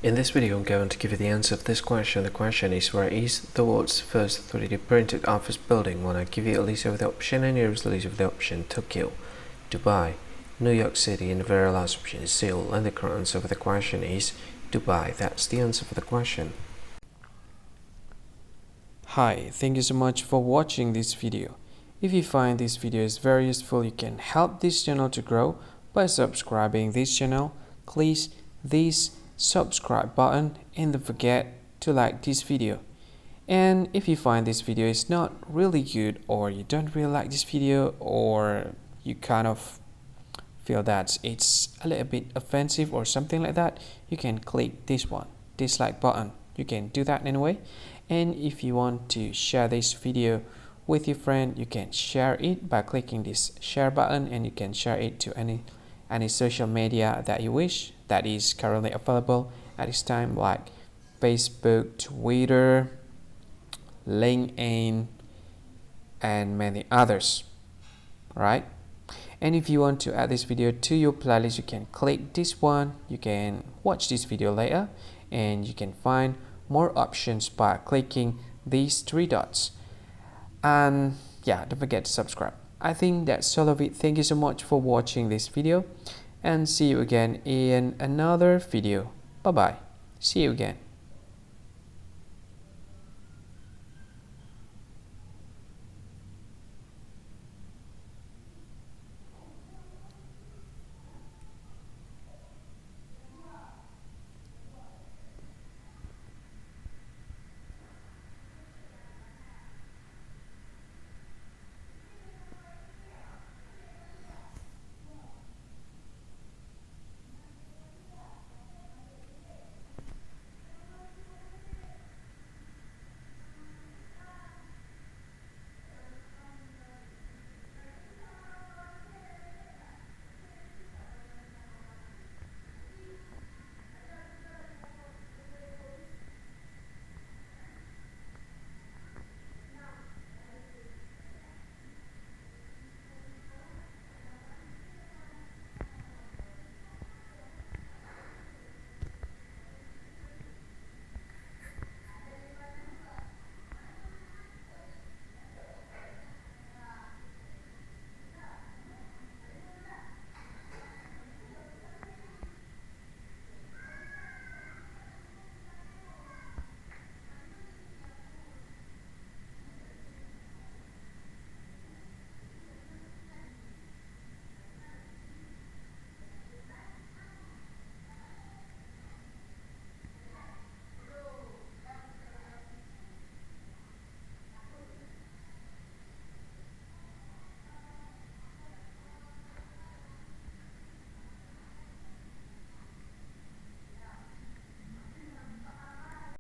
In this video, I'm going to give you the answer of this question. The question is, where is the world's first 3D printed office building? When I give you a list of the option, and here is the list of the option: Tokyo, Dubai, New York City, and the very last option is Seoul. And the correct answer for the question is Dubai. That's the answer for the question. Hi, thank you so much for watching this video. If you find this video is very useful, you can help this channel to grow by subscribing this channel. Please this subscribe button and don't forget to like this video. And if you find this video is not really good, or you don't really like this video, or you kind of feel that it's a little bit offensive or something like that, you can click this one, dislike button. You can do that anyway. And if you want to share this video with your friend, you can share it by clicking this share button, and you can share it to any social media that you wish that is currently available at this time, like Facebook, Twitter, LinkedIn, and many others, right? And if you want to add this video to your playlist, you can click this one. You can watch this video later, and you can find more options by clicking these three dots. And yeah, don't forget to subscribe. I think that's all of it. Thank you so much for watching this video, and see you again in another video. Bye bye. See you again.